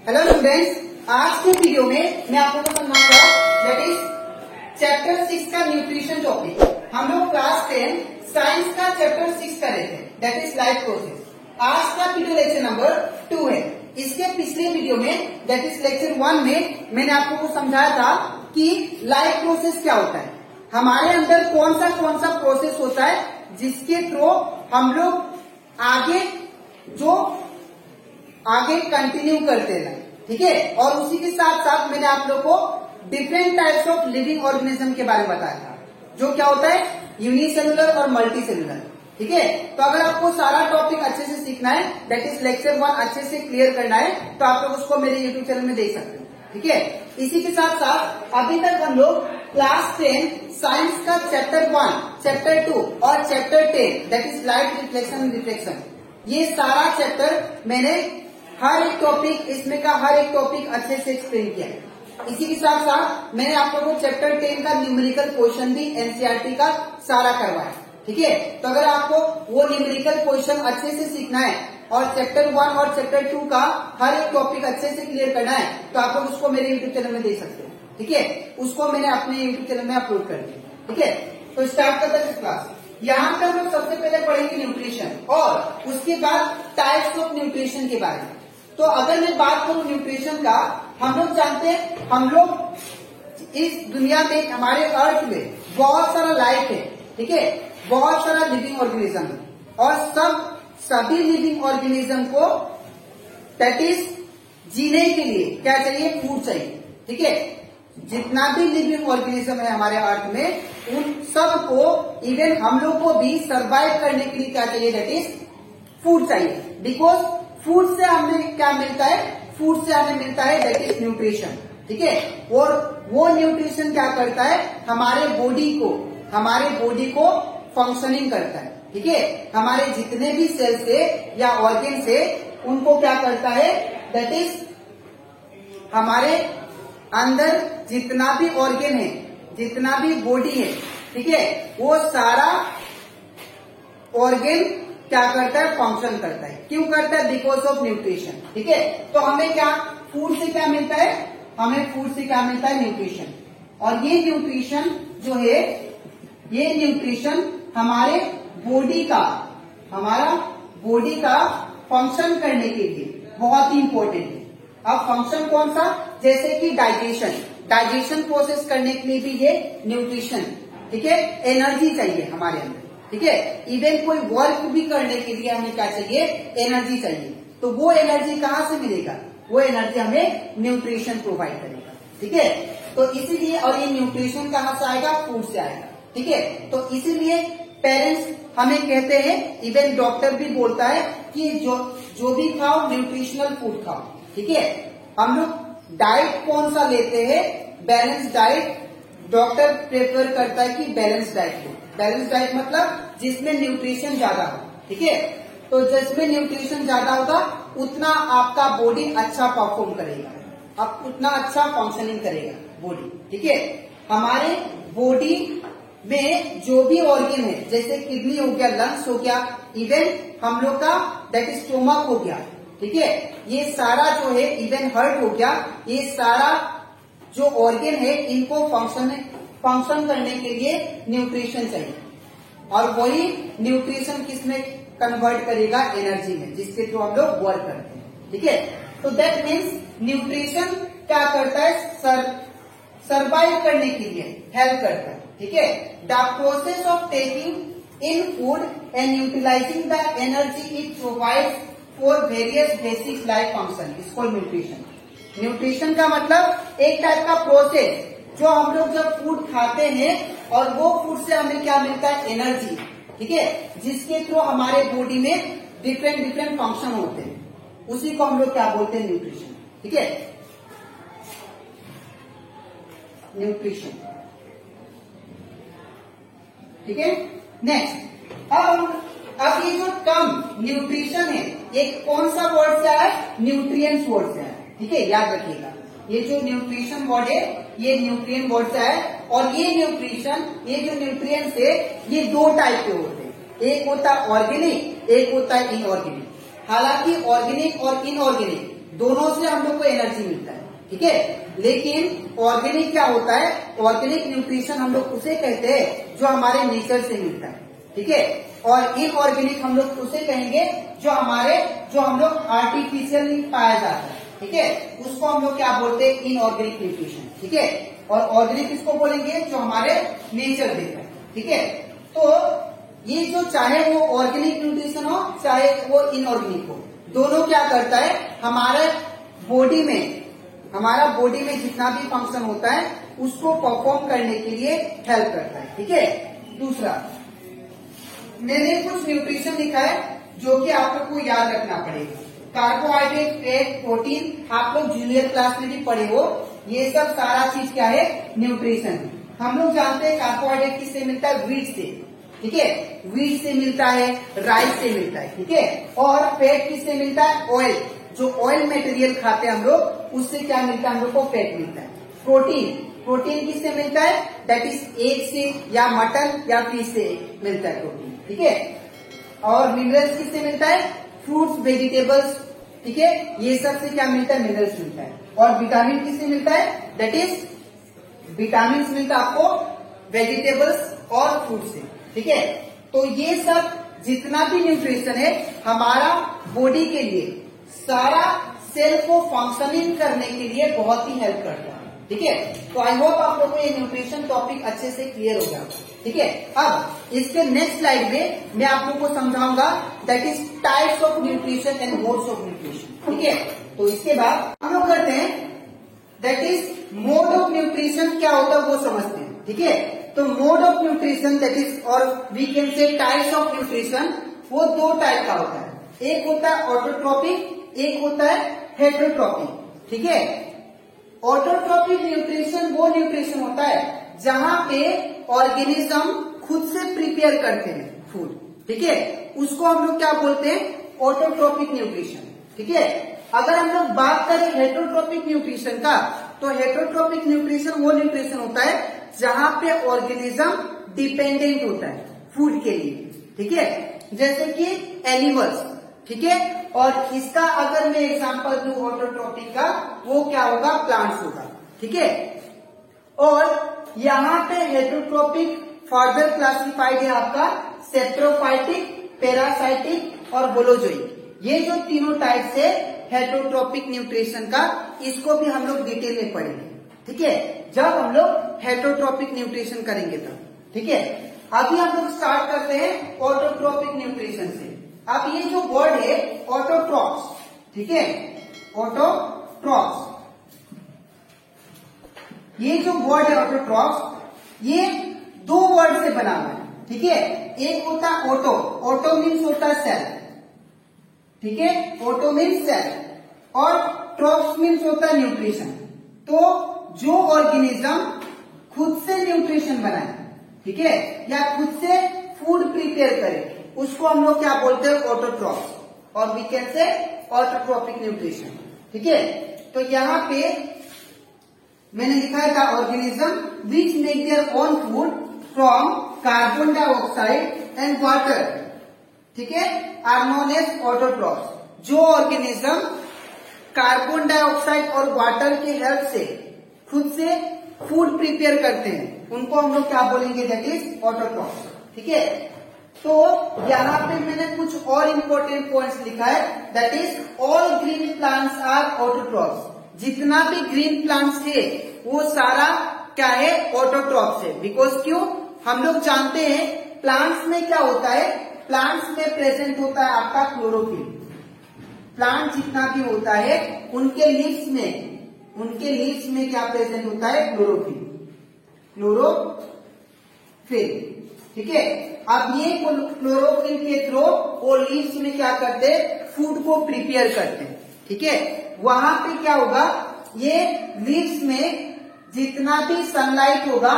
Hello students, आज के video में मैं आप लोगों को समझाऊंगा दैट इज चैप्टर 6 का न्यूट्रिशन टॉपिक। हम लोग क्लास 10 साइंस का चैप्टर 6 कर रहे थे दैट इज लाइफ प्रोसेस। आज का वीडियो लेक्चर नंबर 2 है। इसके पिछले वीडियो में दैट इज लेक्चर 1 में मैंने आप लोगों को समझाया था कि लाइफ प्रोसेस क्या होता है, हमारे अंदर कौन सा प्रोसेस होता है जिसके थ्रू हम लोग आगे कंटिन्यू करते हैं, ठीक है। और उसी के साथ साथ मैंने आप लोग को different types of living organism के बारे में बताया था, जो क्या होता है यूनिसेलुलर और मल्टी सेलुलर, ठीक है। तो अगर आपको सारा टॉपिक अच्छे से सीखना है दैट इज लेक्चर 1 अच्छे से क्लियर करना है तो आप लोग उसको मेरे यूट्यूब चैनल में देख सकते हैं, ठीक है। इसी के साथ साथ अभी तक हम लोग क्लास 10 साइंस का चैप्टर 1, चैप्टर 2 और chapter 10 that is light reflection and reflection, ये सारा चैप्टर मैंने हर एक टॉपिक इसमें का हर एक टॉपिक अच्छे से एक्सप्लेन किया है। इसी के साथ साथ मैंने आप लोगों को चैप्टर 10 का न्यूमेरिकल क्वेश्चन भी एनसीईआरटी का सारा करवाया, ठीक है। तो अगर आपको वो न्यूमेरिकल क्वेश्चन अच्छे से सीखना है और चैप्टर 1 और चैप्टर 2 का हर एक टॉपिक अच्छे से क्लियर करना है तो आप लोग उसको मेरे यूट्यूब चैनल में देख सकते हो, ठीक है। उसको मैंने अपने यूट्यूब चैनल में अपलोड कर दिया, ठीक है। तो स्टार्ट करते हैं क्लास। यहाँ पर हम लोग सबसे पहले पढ़ेंगे न्यूट्रिशन और उसके बाद टाइप्स ऑफ न्यूट्रिशन के बारे में। तो अगर मैं बात करूं न्यूट्रिशन का, हम लोग जानते हैं हम लोग इस दुनिया में हमारे अर्थ में बहुत सारा लाइफ है, ठीक है, बहुत सारा लिविंग ऑर्गेनिज्म है और सभी लिविंग ऑर्गेनिज्म को दैट इज जीने के लिए क्या चाहिए, फूड चाहिए, ठीक है। जितना भी लिविंग ऑर्गेनिज्म है हमारे अर्थ में उन सबको इवन हम लोग को भी सर्वाइव करने के लिए क्या चाहिए, दैट इज फूड चाहिए। बिकॉज फूड से हमें क्या मिलता है, फूड से हमें मिलता है दैट इज न्यूट्रिशन, ठीक है। और वो न्यूट्रिशन क्या करता है, हमारे बॉडी को फंक्शनिंग करता है, ठीक है। हमारे जितने भी सेल्स है या ऑर्गन है उनको क्या करता है, दैट इज हमारे अंदर जितना भी ऑर्गन है, जितना भी बॉडी है, ठीक है, वो सारा ऑर्गन क्या करता है, फंक्शन करता है। क्यों करता है, बिकॉज ऑफ न्यूट्रिशन, ठीक है। तो हमें क्या फूड से क्या मिलता है, हमें फूड से क्या मिलता है, न्यूट्रिशन। और ये न्यूट्रिशन जो है, ये न्यूट्रिशन हमारे बॉडी का फंक्शन करने के लिए बहुत ही इंपॉर्टेंट है। अब फंक्शन कौन सा, जैसे कि डाइजेशन प्रोसेस करने के लिए भी ये न्यूट्रिशन, ठीक है, एनर्जी चाहिए हमारे अंदर, ठीक है। इवन कोई वर्क भी करने के लिए हमें क्या चाहिए, एनर्जी चाहिए। तो वो एनर्जी कहाँ से मिलेगा, वो एनर्जी हमें न्यूट्रिशन प्रोवाइड करेगा, ठीक है। तो इसीलिए, और ये न्यूट्रिशन कहाँ से आएगा, फूड से आएगा, ठीक है। तो इसीलिए पेरेंट्स हमें कहते हैं, इवन डॉक्टर भी बोलता है कि जो भी खाओ न्यूट्रिशनल फूड खाओ, ठीक है। हम लोग डाइट कौन सा लेते हैं, बैलेंस डाइट डॉक्टर प्रेफर करता है कि बैलेंस डाइट लो। बैलेंस डाइट मतलब जिसमें न्यूट्रिशन ज्यादा हो, ठीक है। तो जिसमें न्यूट्रिशन ज्यादा होगा उतना आपका बॉडी अच्छा परफॉर्म करेगा, अब उतना अच्छा फंक्शनिंग करेगा बॉडी, ठीक है। हमारे बॉडी में जो भी ऑर्गन है, जैसे किडनी हो गया, लंग्स हो गया, इवन हम लोग का दैट इज स्टोमक हो गया, ठीक है, ये सारा जो है, इवन हार्ट हो गया, ये सारा जो ऑर्गन है इनको फंक्शन करने के लिए न्यूट्रिशन चाहिए। और वही न्यूट्रिशन किसमें कन्वर्ट करेगा, एनर्जी में, जिसके थ्रू हम लोग वर्क करते हैं, ठीक है। तो दैट मीन्स न्यूट्रिशन क्या करता है, सर्वाइव करने के लिए हेल्प करता है, ठीक है। The process of taking in food and utilising the energy it provides for various basic life function is called nutrition. Nutrition का मतलब एक टाइप का प्रोसेस जो हम लोग जब फूड खाते हैं और वो फूड से हमें क्या मिलता है, एनर्जी, ठीक है, जिसके थ्रू हमारे बॉडी में डिफरेंट फंक्शन होते हैं, उसी को हम लोग क्या बोलते हैं, न्यूट्रिशन, ठीक है, न्यूट्रिशन, ठीक है। नेक्स्ट, अब ये जो टर्म न्यूट्रिशन है ये कौन सा वर्ड से आया है, न्यूट्रिएंट्स वर्ड से आया, ठीक है, याद रखिएगा। ये जो न्यूट्रिशन वर्ड है ये न्यूट्रिएंट वर्ड से है और ये न्यूट्रिशन, ये जो न्यूट्रिएंट्स है ये दो टाइप के होते हैं, एक होता है ऑर्गेनिक, एक होता है इनऑर्गेनिक। हालांकि ऑर्गेनिक और इनऑर्गेनिक दोनों से हम लोग को एनर्जी मिलता है, ठीक है। लेकिन ऑर्गेनिक क्या होता है, ऑर्गेनिक न्यूट्रिशन हम लोग उसे कहते हैं जो हमारे नेचर से मिलता है, ठीक है। और इनऑर्गेनिक हम लोग उसे कहेंगे जो हम लोग आर्टिफिशियली पाया जाता है, ठीक है। उसको हम लोग क्या बोलते हैं, इनऑर्गेनिक न्यूट्रिशन, ठीक है। और ऑर्गेनिक इसको बोलेंगे जो हमारे नेचर देता है, ठीक है। तो ये जो चाहे वो ऑर्गेनिक न्यूट्रिशन हो चाहे वो इनऑर्गेनिक हो, दोनों क्या करता है, हमारा बॉडी में जितना भी फंक्शन होता है उसको परफॉर्म करने के लिए हेल्प करता है, ठीक है। दूसरा, मैंने कुछ न्यूट्रिशन लिखा है जो कि आप लोग को याद रखना पड़ेगा। कार्बोहाइड्रेट, फैट, प्रोटीन आप लोग जूनियर क्लास में भी पढ़े हो, ये सब सारा चीज क्या है, न्यूट्रिशन। हम लोग जानते हैं कार्बोहाइड्रेट किससे मिलता है, व्हीट से, ठीक है। व्हीट से मिलता है, राइस से मिलता है, ठीक है। और फैट किससे मिलता है, ऑयल, जो ऑयल मटेरियल खाते हैं हम लोग उससे क्या मिलता है, हम लोग को फैट मिलता है। प्रोटीन किससे मिलता है, दैट इज एग से या मटन या फिश से मिलता है प्रोटीन, ठीक है। और मिनरल्स किससे मिलता है, फ्रूट्स, वेजिटेबल्स, ठीक है, ये सब से क्या मिलता है, मिनरल्स मिलता है। और विटामिन किससे मिलता है, दैट इज विटामिन मिलता है आपको वेजिटेबल्स और फ्रूट से, ठीक है। तो ये सब जितना भी न्यूट्रिशन है हमारा बॉडी के लिए, सारा सेल को फंक्शनिंग करने के लिए बहुत ही हेल्प करता है, ठीक है। तो आई होप आप लोगों को ये न्यूट्रिशन टॉपिक अच्छे से क्लियर हो गया, ठीक है। अब इसके नेक्स्ट स्लाइड में मैं आप लोगों को समझाऊंगा that is types of nutrition and modes of nutrition, ठीक है। तो इसके बाद हम लोग करते हैं that is mode of nutrition क्या होता है वो समझते हैं, ठीक है। तो mode of nutrition that is, और we can say types of nutrition, वो दो टाइप का होता है। एक होता है ऑटोट्रोपिक, एक होता है हेटरोट्रोपिक, ठीक है। ऑटोट्रोपिक न्यूट्रिशन वो न्यूट्रिशन होता है जहां पे ऑर्गेनिज्म खुद से प्रिपेयर करते हैं फूड, ठीक है, उसको हम लोग क्या बोलते हैं, ऑटोट्रोपिक न्यूट्रिशन, ठीक है। अगर हम लोग बात करें हेटरोट्रोपिक न्यूट्रिशन का, तो हेटरोट्रोपिक न्यूट्रिशन वो न्यूट्रिशन होता है जहां पे ऑर्गेनिज्म डिपेंडेंट होता है फूड के लिए, ठीक है, जैसे कि एनिमल्स, ठीक है। और इसका अगर मैं एग्जांपल दूं ऑटोट्रोपिक का, वो क्या होगा, प्लांट्स होगा, ठीक है। और यहाँ पे हेटरोट्रोपिक फर्दर क्लासिफाइड है आपका सेप्रोफाइटिक, पैरासाइटिक और होलोजोइक। ये जो तीनों टाइप से हेटरोट्रोपिक न्यूट्रिशन का, इसको भी हम लोग डिटेल में पढ़ेंगे, ठीक है, जब हम लोग हेटरोट्रोपिक न्यूट्रिशन करेंगे तब, ठीक है। अभी हम लोग स्टार्ट करते हैं ऑटोट्रोपिक न्यूट्रिशन से। अब ये जो वर्ड है ऑटोट्रॉप्स, ठीक है, ऑटोट्रॉप्स, ये जो वर्ड है ऑटोट्रॉप्स, ये दो वर्ड से बना हुआ है, ठीक है। एक होता है ऑटो मीन्स होता है सेल, ठीक है, ऑटो मीन्स सेल, और ट्रॉप्स मीन्स होता है न्यूट्रिशन। तो जो ऑर्गेनिज्म खुद से न्यूट्रिशन बनाए, ठीक है, या खुद से फूड प्रिपेयर करे, उसको हम लोग क्या बोलते हैं, ऑटोट्रॉप्स, और we can say autotrophic nutrition, ठीक है। तो यहाँ पे मैंने लिखा था organism which make their own food from carbon dioxide and water, ठीक है, आर नोन एज ऑटोट्रॉप्स। जो ऑर्गेनिज्म कार्बन डाइऑक्साइड और वाटर के हेल्प से खुद से फूड प्रिपेयर करते हैं, उनको हम लोग क्या बोलेंगे, दैट इज ऑटोट्रॉप्स, ठीक है। तो यहाँ पे मैंने कुछ और इम्पोर्टेंट पॉइंट्स लिखा है, that is all green plants are autotrophs. जितना भी ग्रीन प्लांट्स है वो सारा क्या है, ऑटोट्रॉप्स है। बिकॉज क्यों, हम लोग जानते हैं प्लांट्स में क्या होता है, प्लांट्स में प्रेजेंट होता है आपका क्लोरोफिल। प्लांट जितना भी होता है उनके लीव्स में क्या प्रेजेंट होता है, क्लोरोफिल, ठीक है। अब ये क्लोरोफिल के थ्रू वो लीव्स में क्या करते हैं, फूड को प्रिपेयर करते हैं, ठीक है। वहां पे क्या होगा, ये लीव्स में जितना भी सनलाइट होगा,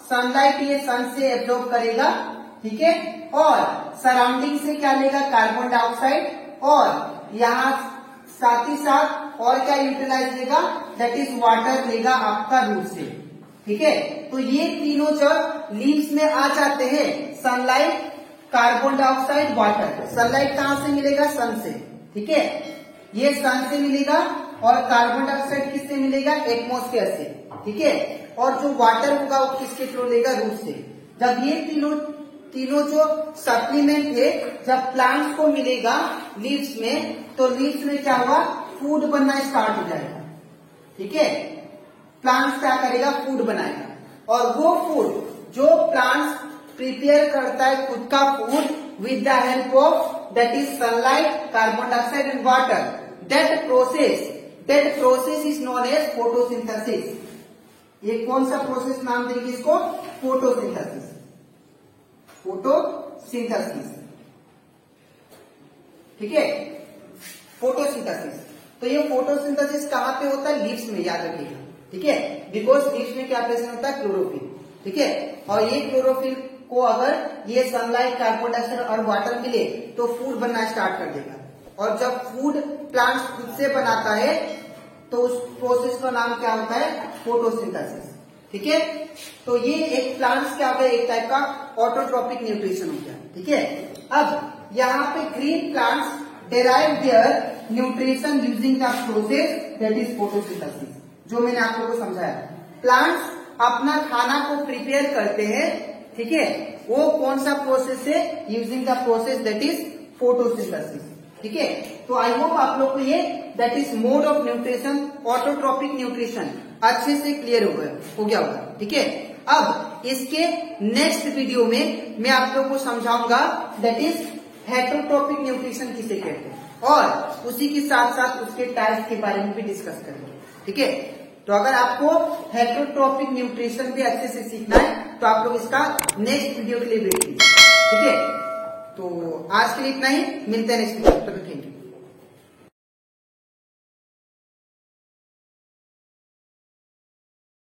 सनलाइट ये सन से एब्जॉर्ब करेगा, ठीक है, और सराउंडिंग से क्या लेगा, कार्बन डाइऑक्साइड, और यहाँ साथ ही साथ और क्या यूटिलाइज लेगा, दैट इज वाटर लेगा आपका रूट से, ठीक है। तो ये तीनों जब लीव्स में आ जाते हैं, sunlight, carbon dioxide, water, sunlight कहां से मिलेगा, सन से, ठीक है। ये सन से मिलेगा और कार्बन डाइऑक्साइड किससे मिलेगा, एटमॉस्फेयर से, ठीक है। और जो वाटर होगा वो किसके थ्रू लेगा, रूट से। जब ये तीनों जो सप्लीमेंट है जब प्लांट्स को मिलेगा लीव्स में, तो लीव्स में क्या होगा, फूड बनना स्टार्ट हो जाएगा, ठीक है। प्लांट्स क्या करेगा, फूड बनाएगा, और वो फूड जो प्लांट्स प्रिपेयर करता है खुद का food with the help of that is sunlight, carbon dioxide and water, that process is known as photosynthesis. ये कौन सा प्रोसेस नाम देंगे इसको, फोटोसिंथेसिस, फोटोसिंथेसिस, ठीक है, फोटोसिंथेसिस। तो ये फोटोसिंथेसिस कहां पे होता है, लीव्स में, याद रखिएगा, ठीक है। बिकॉज लीव्स में क्या प्रेजेंट होता है, क्लोरोफिल, ठीक है। और ये क्लोरोफिल को अगर ये सनलाइट, कार्बन डाइऑक्साइड और वाटर मिले तो फूड बनना स्टार्ट कर देगा, और जब फूड प्लांट्स खुद से बनाता है तो उस प्रोसेस का नाम क्या होता है, फोटोसिंथेसिस, ठीक है। तो ये एक प्लांट्स क्या होता है, एक टाइप का ऑटोट्रॉपिक न्यूट्रिशन हो गया, ठीक है। अब यहाँ पे green plants derive their nutrition using the process that is photosynthesis. जो मैंने आप लोगों को समझाया, प्लांट्स अपना खाना को प्रिपेयर करते हैं, ठीक है, वो कौन सा प्रोसेस है, using the process that is photosynthesis, ठीक है। तो आई होप आप लोग को ये that is mode of nutrition, autotrophic nutrition अच्छे से क्लियर हो गया होगा, ठीक है। अब इसके नेक्स्ट वीडियो में मैं आप लोग को समझाऊंगा दैट इज हेटरोट्रॉपिक न्यूट्रिशन किसे कहते हैं, और उसी के साथ साथ उसके टाइप्स के बारे में भी डिस्कस करेंगे, ठीक है। तो अगर आपको हेटरोट्रॉपिक न्यूट्रिशन भी अच्छे से सीखना है तो आप लोग इसका नेक्स्ट वीडियो के लिए वेट कीजिए, ठीक है। तो आज के लिए इतना ही, मिलते हैं नेक्स्ट वीडियो, थैंक यू।